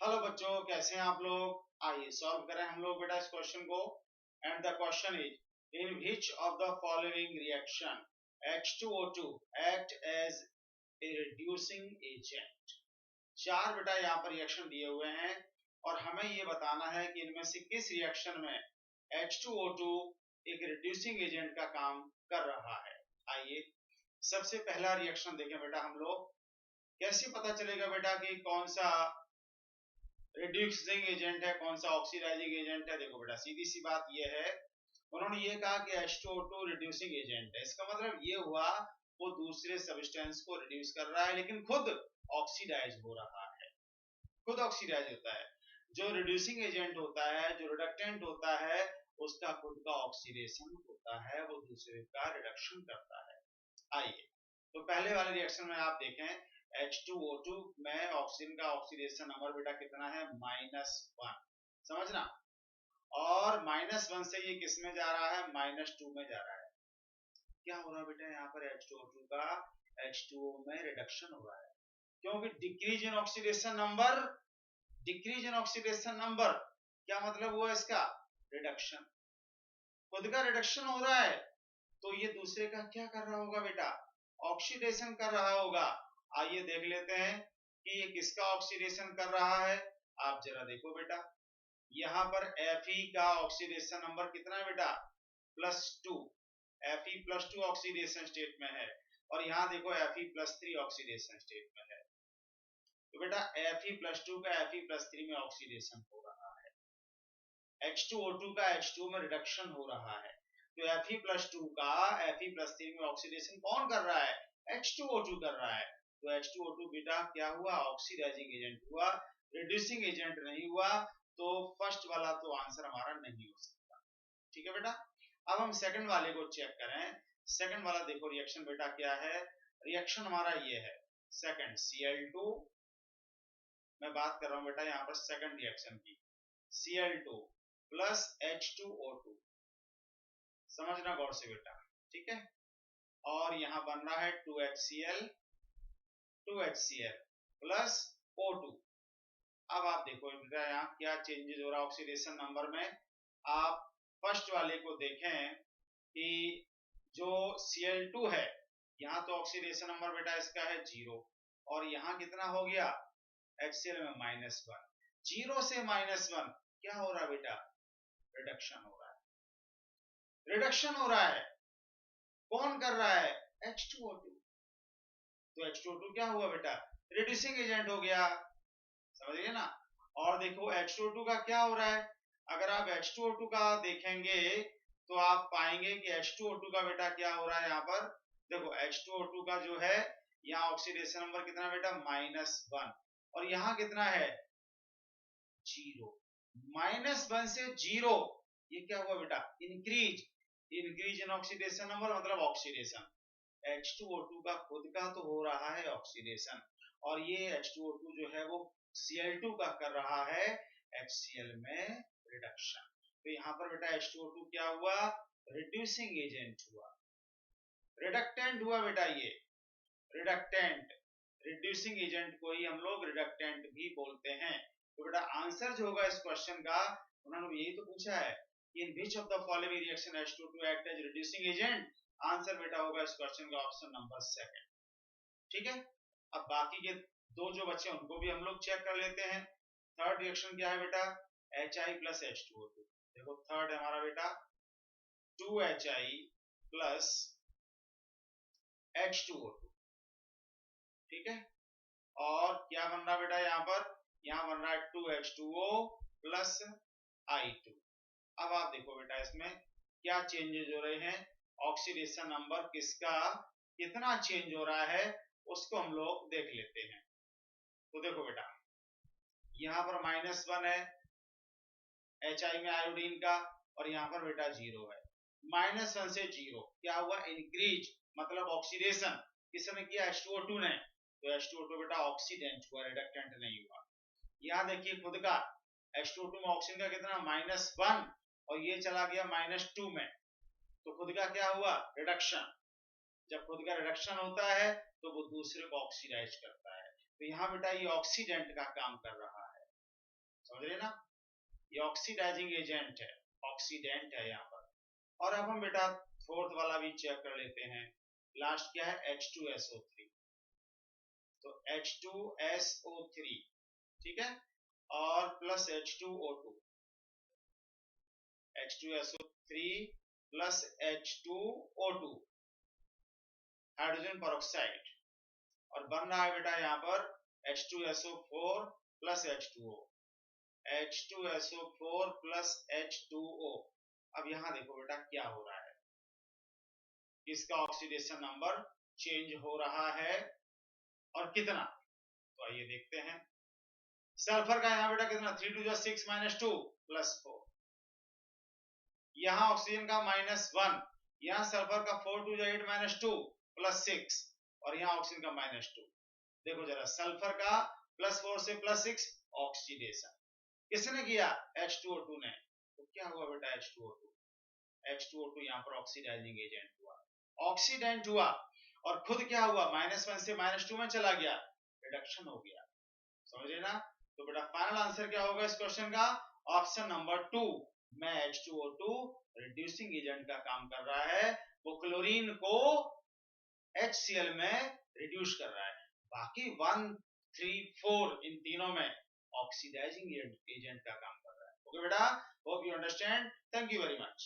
Hello बच्चों, कैसे हैं आप लोग। आइए सॉल्व करें हम लोग बेटा इस क्वेश्चन को। And the question is in which of the following reaction H2O2 act as a reducing agent. चार बेटा यहाँ पर रिएक्शन दिए हुए हैं और हमें ये बताना है कि इनमें से किस रिएक्शन में H2O2 एक रिड्यूसिंग एजेंट का काम कर रहा है। आइए सबसे पहला रिएक्शन देखें बेटा हम लोग। कैसे पता चलेगा बेटा कि कौन सा रिड्यूसिंग एजेंट है, कौन सा ऑक्सीडाइजिंग एजेंट है। देखो बेटा सीधी सी बात ये है, उन्होंने ये कहा कि H2O2 रिड्यूसिंग एजेंट है। इसका मतलब ये हुआ वो दूसरे सब्सटेंस को रिड्यूस कर रहा है लेकिन खुद ऑक्सीडाइज हो रहा है, खुद ऑक्सीडाइज होता है। जो रिड्यूसिंग एजेंट होता है, जो रिडक्टेंट होता है, उसका खुद का ऑक्सीडेशन होता है, वो दूसरे का रिडक्शन करता है। आइए तो पहले वाले रिएक्शन में आप देखें H2O2 में ऑक्सीजन का ऑक्सीडेशन नंबर बेटा कितना है -1, समझना। और -1 से ये किस में जा रहा है, -2 में जा रहा है। क्या हो रहा है बेटा यहाँ पर H2O2 का H2O में रिडक्शन हो रहा है, क्योंकि decrease in oxidation number, decrease in oxidation number क्या मतलब हुआ इसका, रिडक्शन। खुद का रिडक्शन हो रहा है तो ये दूसरे का क्या कर रहा होगा बेटा, ऑक्सीडेशन कर रहा होगा। आइए देख लेते हैं कि ये किसका ऑक्सीडेशन कर रहा है। आप जरा देखो बेटा, यहाँ पर Fe का ऑक्सीडेशन नंबर कितना है बेटा, +2। Fe+2 ऑक्सीडेशन स्टेट में है और यहाँ देखो Fe+3 ऑक्सीडेशन स्टेट में है। तो बेटा Fe+2 का Fe+3 में ऑक्सीडेशन हो रहा है, H2O2 का H2 में रिडक्शन हो रहा है। तो Fe+2 का Fe+3 में ऑक्सीडेशन कौन कर रहा है, H2O2 कर रहा है। तो H2O2 बेटा क्या हुआ, ऑक्सीडाइजिंग एजेंट हुआ, रिड्यूसिंग एजेंट नहीं हुआ। तो फर्स्ट वाला तो आंसर हमारा नहीं हो सकता। ठीक है बेटा। अब हम सेकंड वाले को चेक करें। सेकंड वाला देखो रिएक्शन बेटा क्या है। रिएक्शन हमारा ये है सेकंड Cl2, मैं बात कर रहा हूं बेटा यहाँ पर सेकंड रिएक्शन की, Cl2 प्लस H2O2, समझना गौर से बेटा, ठीक है। और यहाँ बन रहा है 2HCl प्लस O2। अब आप देखो बेटा यहाँ क्या चेंजेस हो रहा है ऑक्सीडेशन नंबर में। आप फर्स्ट वाले को देखें कि जो Cl2 है, यहाँ तो ऑक्सीडेशन नंबर बेटा इसका है 0 और यहाँ कितना हो गया, HCl में -1। 0 से -1 क्या हो रहा है बेटा, रिडक्शन हो रहा है, रिडक्शन हो रहा है। कौन कर रहा है, H2O2। तो H2O2 क्या हुआ बेटा, रिड्यूसिंग एजेंट हो गया, समझ गए ना। और देखो H2O2 का क्या हो रहा है, अगर आप H2O2 का देखेंगे तो आप पाएंगे कि H2O2 का बेटा क्या हो रहा है। यहाँ पर देखो H2O2 का जो है यहाँ ऑक्सीडेशन नंबर कितना बेटा, -1 और यहाँ कितना है 0। -1 से 0 ये क्या हुआ बेटा, increase, increase in oxidation number मतलब ऑक्सीडेशन। H2O2 का खुद का तो हो रहा है ऑक्सीडेशन और ये H2O2 जो है वो Cl2 का कर रहा है HCl में रिडक्शन। तो यहाँ पर बेटा H2O2 क्या हुआ, रिड्यूसिंग एजेंट हुआ, रिडक्टेंट हुआ बेटा। ये रिडक्टेंट, रिड्यूसिंग एजेंट को ही हम लोग रिडक्टेंट भी बोलते हैं। तो बेटा आंसर जो होगा इस क्वेश्चन का, उन्होंने यही तो पूछा है in which of the following reaction H2O2 act as reducing agent. Answer बेटा होगा इस क्वेश्चन का ऑप्शन नंबर सेकंड। ठीक है। अब बाकी के दो जो बच्चे उनको भी हम लोग चेक कर लेते हैं। थर्ड रिएक्शन क्या है बेटा, Hi प्लस H2O2। देखो थर्ड है हमारा बेटा 2Hi प्लस H2O2, ठीक है। और क्या बन रहा बेटा यहाँ पर, यहाँ बन रहा है 2H2O प्लस I2। अब आप देखो बेटा इसमें क्या चेंजेस हो रहे हैं, ऑक्सीडेशन नंबर किसका कितना चेंज हो रहा है उसको हम लोग देख लेते हैं। तो देखो बेटा यहाँ पर -1 है Hi में आयोडीन का और यहाँ पर बेटा 0 है। -1 से 0 क्या हुआ, इंक्रीज मतलब ऑक्सीडेशन किसने किया, H2O2 ने। तो H2O2 बेटा ऑक्सीडेंट हुआ, रिडक्टेंट नहीं हुआ। यहाँ देखिए खुद का H2O2 में ऑक्सीजन का कितना -1 और ये चला गया -2 में, तो खुद का क्या हुआ, रिडक्शन। जब खुद का रिडक्शन होता है तो वो दूसरे को ऑक्सीडाइज करता है। तो यहाँ बेटा ये ऑक्सीडेंट का काम कर रहा है। समझ रहे ना, ये ऑक्सीडाइजिंग एजेंट है, ऑक्सीडेंट है यहाँ पर। और अब हम बेटा फोर्थ वाला भी चेक कर लेते हैं। लास्ट क्या है, H2SO3, तो H2SO3, ठीक है, और plus H2O2, H2SO3 plus H2O2, hydrogen peroxide, और बन रहा है बेटा यहाँ पर H2SO4 plus H2O, H2SO4 plus H2O। अब यहाँ देखो बेटा क्या हो रहा है, किसका ऑक्सीडेशन नंबर चेंज हो रहा है और कितना, तो आइए देखते हैं। सल्फर का यहाँ बेटा कितना, 3 2 6 -2 प्लस 4, यहाँ ऑक्सीजन का -1, यहाँ सल्फर का 4 2 8 -2 प्लस 6, और यहाँ ऑक्सीजन का -2। देखो जरा, सल्फर का +4 से +6 ऑक्सीडेशन किसने किया, H2O2 ने। तो क्या हुआ बेटा, H2O2 यहाँ पर ऑक्सीडाइजिंग एजेंट हुआ, ऑक्सीडेंट हुआ, और खुद क्या हुआ, -1 से -2 में चला गया, रिडक्शन हो गया। समझे ना, तो बेटा फाइनल आंसर क्या होगा इस क्वेश्चन का, ऑप्शन नंबर 2 में H2O2 रिड्यूसिंग एजेंट का काम कर रहा है, वो क्लोरीन को HCl में रिड्यूस कर रहा है। बाकी 1 3 4 इन तीनों में ऑक्सीडाइजिंग एजेंट का काम कर रहा है। ओके बेटा, hope you understand, thank you very much.